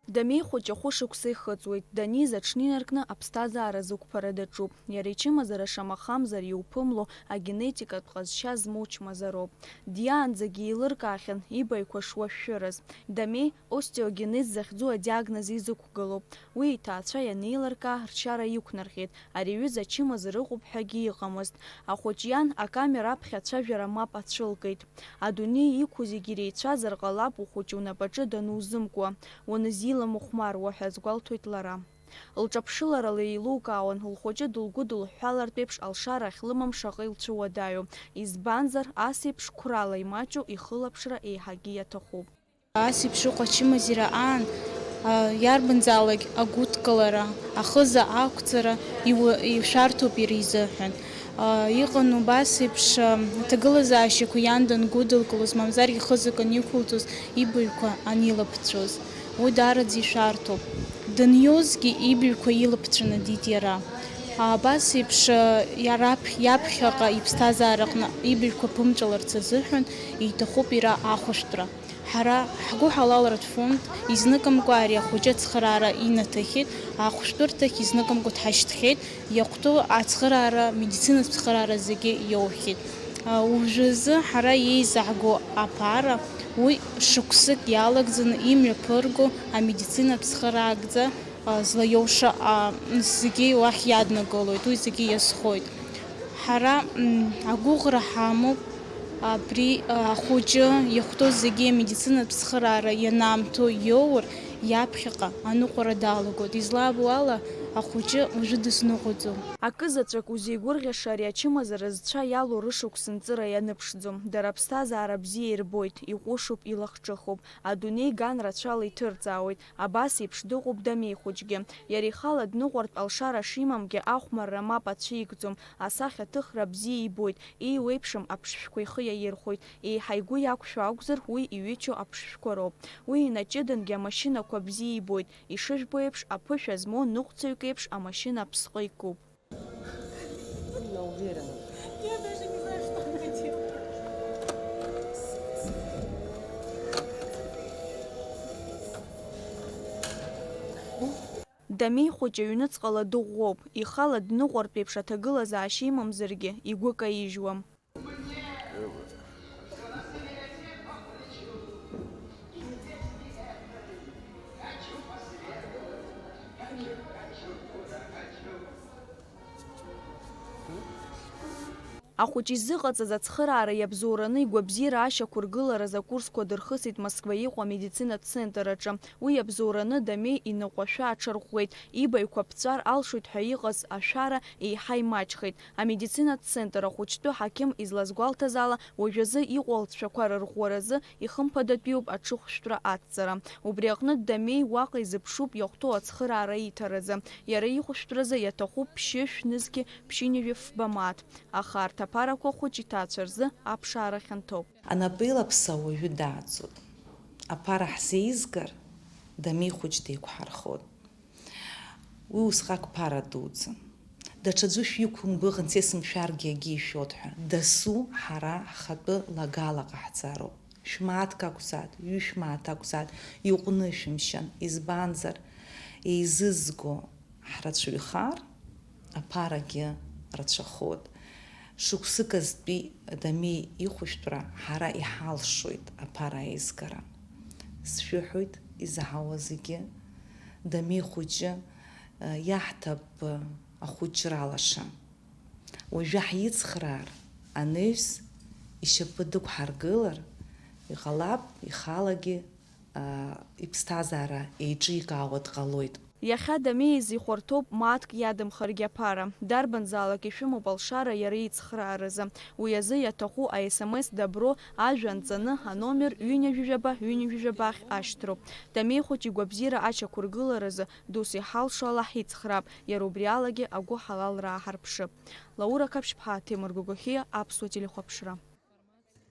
Дамеи хәыҷ ахәышықәса ихыҵуеит, даниз аҽны инаркны аԥсҭазаара зықәԥара даҿуп. Иара ичымазара шамахамзар иуԥымло агенетикатә ҟазшьа змоу чмазароуп. Диаанӡагьы еилыркаахьан ибаҩқәа шуашәшәырыз. Дамеи остеогенез захьӡу адиагноз изықәгылоуп. Уи иҭаацәа ианеилыркаа рчара иқәнархеит. Ари аҩыза ачымазара ыҟоуп ҳәагьы иҟамызт. Ахәыҷ иан акамера аԥхьа ацәажәара мап ацәылкит. Адунеи иқәу зегьы иреицәазар ҟалап ухәыҷ унапаҿы данузымкуа. Уанызиламыхәмаруа ҳәа азгәалҭоит лара. Лҿаԥшыларала еилукаауан лхәыҷы дылгәыдылҳәҳәалартә еиԥш алшара ахьлымам шаҟа илцәуадаҩу. Избанзар асеиԥш қәрала имаҷу ихылаԥшра еиҳагьы иаҭахуп. Асеиԥш ыҟоу ачымазара аан иарбанзаалакь агәыдкылара, ахыза ақәҵара ишәарҭоуп иара изыҳәан. Иҟан убас еиԥш аҭагылазаашьақәа иан дангәыдылкылоз, мамзар ихызак аниқәылҵоз, ибаҩқәа анилаԥҵәоз. Уи даараӡа ишәарҭоуп. Даниозгьы ибаҩқәа илаԥҵәаны дит иара. Абас еиԥш иаԥхьаҟа иԥсҭазаараҟны ибаҩқәа ԥымҵәаларц азыҳәан иҭахуп иара ахәышәтәра. Ҳара ҳгәы ҳалалратә фонд изныкымкәа ари ахәыҷы ацхыраара инаҭахьеит, ахәышәтәырҭахь изныкымкәа дҳашьҭхьеит, иахәҭоу ацхыраара, медицинатә цхыраара зегьы иоухьеит. Уажәазы ҳара иеизаҳго аԥара уи шықәсык иалагӡаны имҩаԥырго амедицинатә цхыраагӡа злаиоуша зегьы уахь иаднагылоит, уи зегьы иазхоит. Ҳара агәыӷра ҳамоуп абри ахәыҷы иахәҭоу зегьы амедицинатә цхыраара ианаамҭоу иоур, иаԥхьаҟа аныҟәара далагоит. Излабо ала ахәыҷы уажәы дызныҟәаӡом. Акызаҵәык узеигәырӷьаша ари ачымазара зцәа иалоу рышықәсанҵыра ианыԥшӡом. Дара аԥсҭазаара бзиа ирбоит, иҟәышуп, илахҿыхуп. Адунеи ган рацәала иҭырҵаауеит. Абас еиԥш дыҟоуп Дамеи хәыҷгьы. Иара ихала дныҟәартә алшара шимамгьы ахәмарра мап ацәикӡом. Асахьаҭыхра бзиа ибоит. Еиуеиԥшым аԥшшәқәа ихы иаирхәоит. Еиҳа игәы иақәшәо акәзар, уи иҩычо аԥшшәқәа роуп. Уи инаҷыдангьы амашьынақәа бзиа ибоит. Ишыжәбо еиԥш аԥышәа змоу ныҟәцаҩк еиԥш амашьына аԥсҟы икуп. Дамеи хәыҷ аҩныҵҟала дыӷәӷәоуп, ихала дныҟәартә еиԥш аҭагылазаашьа имамзаргьы игәы каижьуам. Ахәыҷ изыҟаҵаз ацхыраара иабзоураны игәабзиара ашьақәыргылараз акурсқәа дырхысит Москва иҟоу амедицинатә центр аҿы. Уи иабзоураны Дамеи иныҟәашәа аҽарӷәӷәеит. Ибаҩқәа ԥҵәар алшоит ҳәа иҟаз ашәара еиҳа имаҷхеит. Амедицинатә центр ахәыҷтәы ҳақьым излазгәалҭаз ала, уажәазы иҟоу алҵшәақәа рырӷәӷәаразы ихымԥадатәиуп аҽыхәшәтәра адҵара. Убри аҟнытә Дамеи уаҟа изыԥшуп иахәҭоу ацхыраара иҭаразы. Иара ихәшәтәразы иаҭахуп ԥшьышә нызқьы ԥшьынҩажәи фба мааҭ. Аха арҭ аԥарақәа хәыҷ иҭаацәа рзы аԥшаара хьанҭоуп. Анапы илаԥса уаҩы дааӡот. Аԥара ҳзеизгар, Дамеи хәыҷ деиқәҳархон. Уи усҟак ԥара дуӡӡан. Даҽаӡәы шәиқәымгәыӷын сесымшәаргьы егьи ишәот ҳәа. Дасу ҳара ҳхатәы лагала ҟаҳҵароуп. Шәмааҭк акәзаат, ҩышәмааҭ акәзаат, иҟәны шәымшьан. Избанзар, еизызго ҳрацәаҩхар, аԥарагьы рацәахот. Шықәсыказтәи Дамеи ихәышәтәра ҳара иҳалшоит аԥара аизгара. Сшәыҳәоит изаҳауа зегьы, Дамеи хәыҷы иаҳҭап ахәыҷра алаша. Уажәы ҳицхраар, анаҩс ишьапы дықәҳаргылар, иҟалап ихалагьы иԥсҭазаара еиҿикаауа дҟалоит. Иахьа Дамеи изихәарҭоуп мааҭк иадамхаргьы аԥара. Дарбанзаалак ишәымоуп алшара иара иҵхрааразы. Уи азы иаҭаху аСМС дабро ажәа анҵаны аномер ҩынҩажәижәаба ахь ашьҭроуп. Дамеи хәыҷ игәабзиара ачақәыргыларазы дус иҳалшо ала ҳицхраап. Иара убри алагьы агәы ҳалалраа ҳарԥшып. Лаура Каԥшьԥҳа, Ҭемыр Гогохиа, Аԥсуа телехәаԥшра.